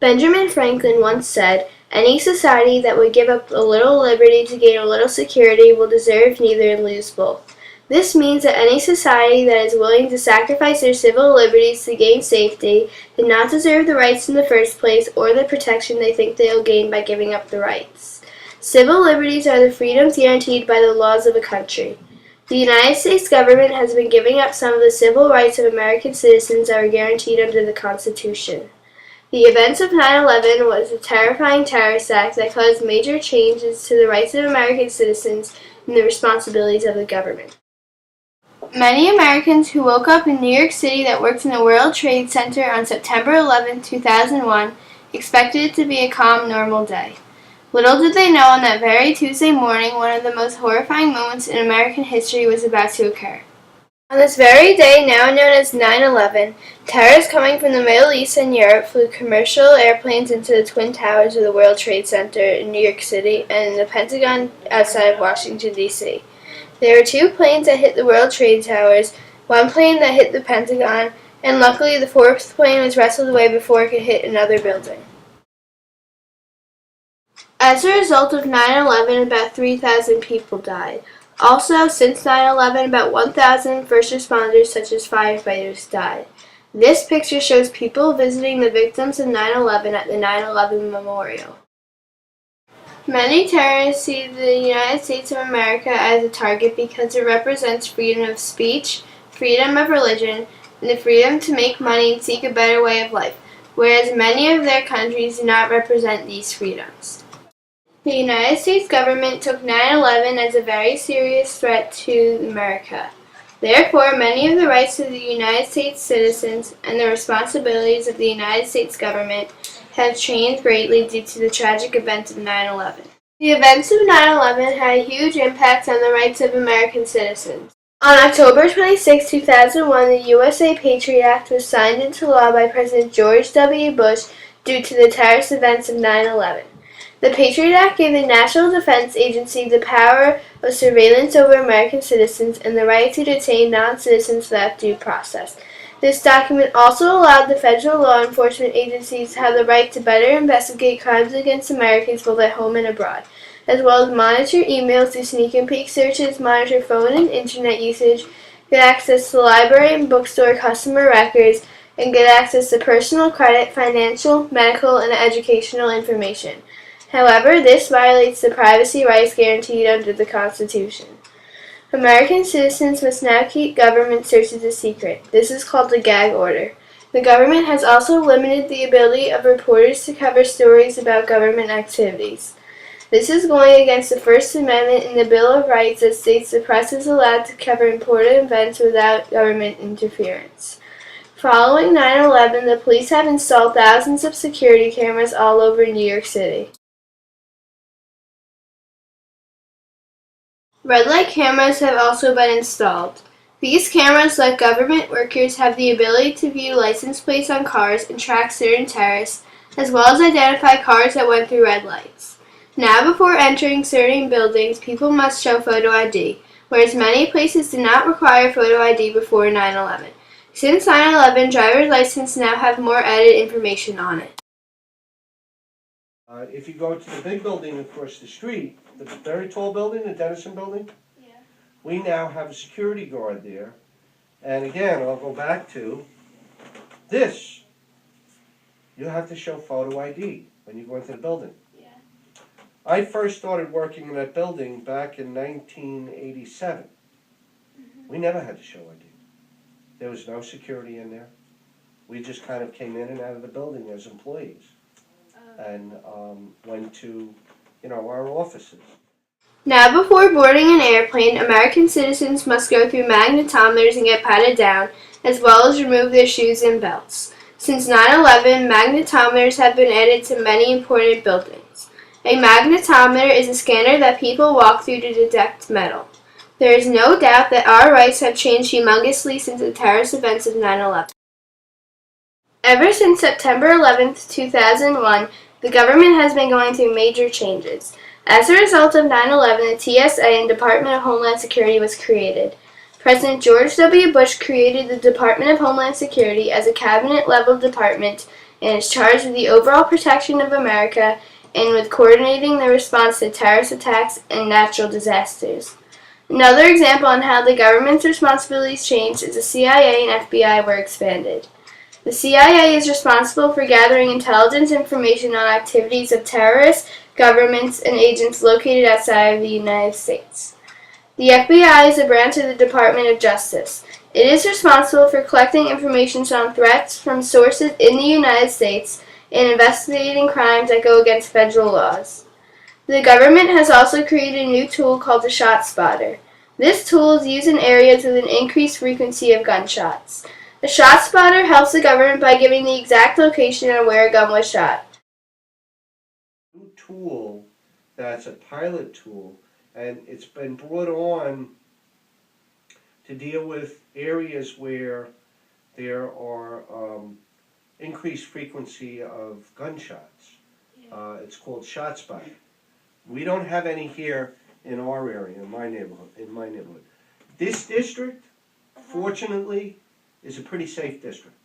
Benjamin Franklin once said, "Any society that would give up a little liberty to gain a little security will deserve neither and lose both." This means that any society that is willing to sacrifice their civil liberties to gain safety did not deserve the rights in the first place or the protection they think they will gain by giving up the rights. Civil liberties are the freedoms guaranteed by the laws of a country. The United States government has been giving up some of the civil rights of American citizens that were guaranteed under the Constitution. The events of 9/11 was a terrifying terrorist act that caused major changes to the rights of American citizens and the responsibilities of the government. Many Americans who woke up in New York City that worked in the World Trade Center on September 11, 2001, expected it to be a calm, normal day. Little did they know on that very Tuesday morning, one of the most horrifying moments in American history was about to occur. On this very day, now known as 9/11, terrorists coming from the Middle East and Europe flew commercial airplanes into the Twin Towers of the World Trade Center in New York City and the Pentagon outside of Washington, D.C. There were two planes that hit the World Trade Towers, one plane that hit the Pentagon, and luckily the fourth plane was wrestled away before it could hit another building. As a result of 9/11, about 3,000 people died. Also, since 9/11, about 1,000 first responders such as firefighters died. This picture shows people visiting the victims of 9/11 at the 9/11 Memorial. Many terrorists see the United States of America as a target because it represents freedom of speech, freedom of religion, and the freedom to make money and seek a better way of life, whereas many of their countries do not represent these freedoms. The United States government took 9/11 as a very serious threat to America. Therefore, many of the rights of the United States citizens and the responsibilities of the United States government have changed greatly due to the tragic events of 9/11. The events of 9/11 had a huge impact on the rights of American citizens. On October 26, 2001, the USA Patriot Act was signed into law by President George W. Bush due to the terrorist events of 9/11. The Patriot Act gave the National Defense Agency the power of surveillance over American citizens and the right to detain non-citizens without due process. This document also allowed the federal law enforcement agencies to have the right to better investigate crimes against Americans both at home and abroad, as well as monitor emails, do sneak and peek searches, monitor phone and internet usage, get access to library and bookstore customer records, and get access to personal credit, financial, medical, and educational information. However, this violates the privacy rights guaranteed under the Constitution. American citizens must now keep government searches a secret. This is called the gag order. The government has also limited the ability of reporters to cover stories about government activities. This is going against the First Amendment in the Bill of Rights that states the press is allowed to cover important events without government interference. Following 9/11, the police have installed thousands of security cameras all over New York City. Red light cameras have also been installed. These cameras let government workers have the ability to view license plates on cars and track certain terrorists, as well as identify cars that went through red lights. Now, before entering certain buildings, people must show photo ID, whereas many places did not require photo ID before 9/11. Since 9/11, driver's licenses now have more added information on it. If you go to the big building across the street, the very tall building, the Dennison building, we now have a security guard there. And again, I'll go back to this. You have to show photo ID when you go into the building. I first started working in that building back in 1987. We never had to show ID. There was no security in there. We just kind of came in and out of the building as employees and went to, our offices. Now, before boarding an airplane, American citizens must go through magnetometers and get patted down, as well as remove their shoes and belts. Since 9/11, magnetometers have been added to many important buildings. A magnetometer is a scanner that people walk through to detect metal. There is no doubt that our rights have changed humongously since the terrorist events of 9/11. Ever since September 11, 2001, the government has been going through major changes. As a result of 9/11, the TSA and Department of Homeland Security was created. President George W. Bush created the Department of Homeland Security as a cabinet-level department and is charged with the overall protection of America and with coordinating the response to terrorist attacks and natural disasters. Another example on how the government's responsibilities changed is the CIA and FBI were expanded. The CIA is responsible for gathering intelligence information on activities of terrorists, governments, and agents located outside of the United States. The FBI is a branch of the Department of Justice. It is responsible for collecting information on threats from sources in the United States and investigating crimes that go against federal laws. The government has also created a new tool called the Shot Spotter. This tool is used in areas with an increased frequency of gunshots. The Shot Spotter helps the government by giving the exact location of where a gun was shot. New tool that's a pilot tool, and it's been brought on to deal with areas where there are increased frequency of gunshots. It's called Shot Spotter. We don't have any here in our area, in my neighborhood. This district, fortunately, is a pretty safe district.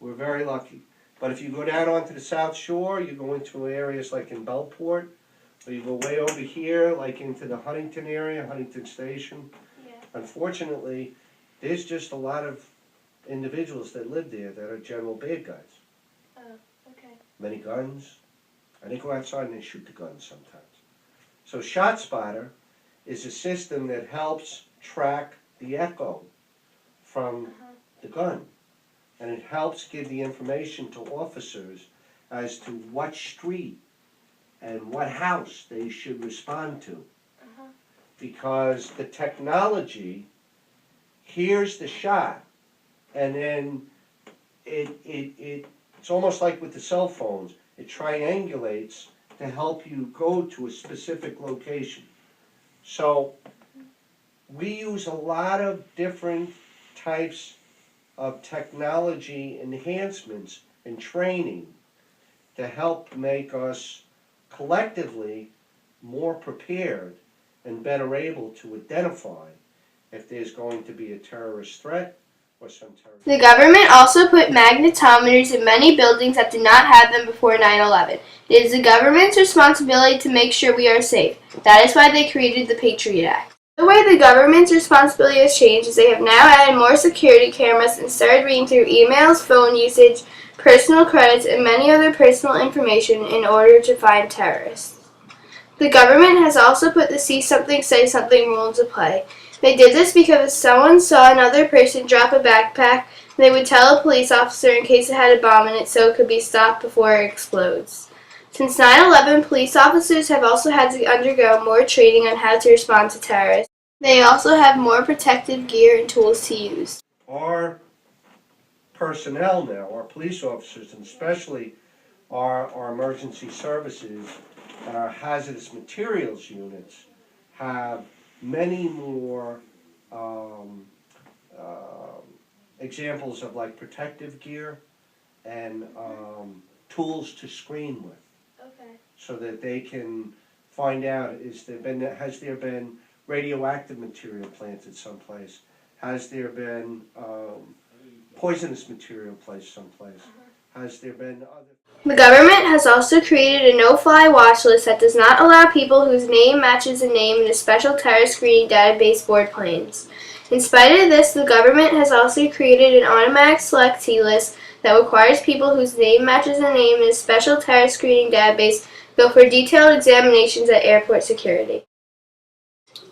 We're very lucky. But if you go down onto the South Shore, you go into areas like in Bellport, or you go way over here, like into the Huntington area, Huntington Station. Unfortunately, there's just a lot of individuals that live there that are general bad guys. Many guns, and they go outside and they shoot the guns sometimes. So Shot Spotter is a system that helps track the echo from the gun. And it helps give the information to officers as to what street and what house they should respond to. Because the technology hears the shot, and then it's almost like with the cell phones. It triangulates to help you go to a specific location. So we use a lot of different types of technology enhancements and training to help make us collectively more prepared and better able to identify if there's going to be a terrorist threat or some terrorist. The government also put magnetometers in many buildings that did not have them before 9/11. It is the government's responsibility to make sure we are safe. That is why they created the Patriot Act. The way the government's responsibility has changed is they have now added more security cameras and started reading through emails, phone usage, personal credits, and many other personal information in order to find terrorists. The government has also put the see something, say something rule into play. They did this because if someone saw another person drop a backpack, they would tell a police officer in case it had a bomb in it so it could be stopped before it explodes. Since 9/11, police officers have also had to undergo more training on how to respond to terrorists. They also have more protective gear and tools to use. Our personnel now, our police officers, and especially our emergency services and our hazardous materials units, have many more examples of like protective gear and tools to screen with. So that they can find out, has there been radioactive material planted someplace? Has there been poisonous material placed someplace? Has there been other... The government has also created a no-fly watch list that does not allow people whose name matches a name in a special terrorist screening database board planes. In spite of this, the government has also created an automatic selectee list that requires people whose name matches a name in a special terrorist screening database go for detailed examinations at airport security.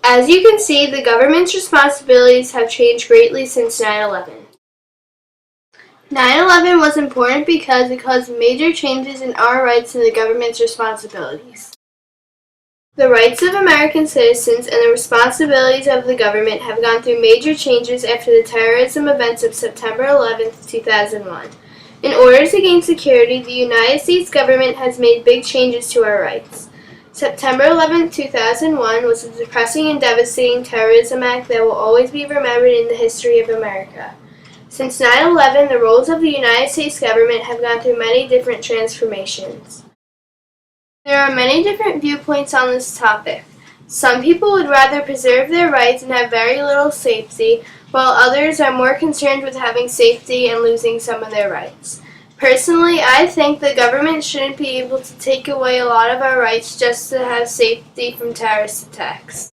As you can see, the government's responsibilities have changed greatly since 9/11. 9/11 was important because it caused major changes in our rights and the government's responsibilities. The rights of American citizens and the responsibilities of the government have gone through major changes after the terrorism events of September 11, 2001. In order to gain security, the United States government has made big changes to our rights. September 11, 2001 was a depressing and devastating terrorism act that will always be remembered in the history of America. Since 9/11, the roles of the United States government have gone through many different transformations. There are many different viewpoints on this topic. Some people would rather preserve their rights and have very little safety, while others are more concerned with having safety and losing some of their rights. Personally, I think the government shouldn't be able to take away a lot of our rights just to have safety from terrorist attacks.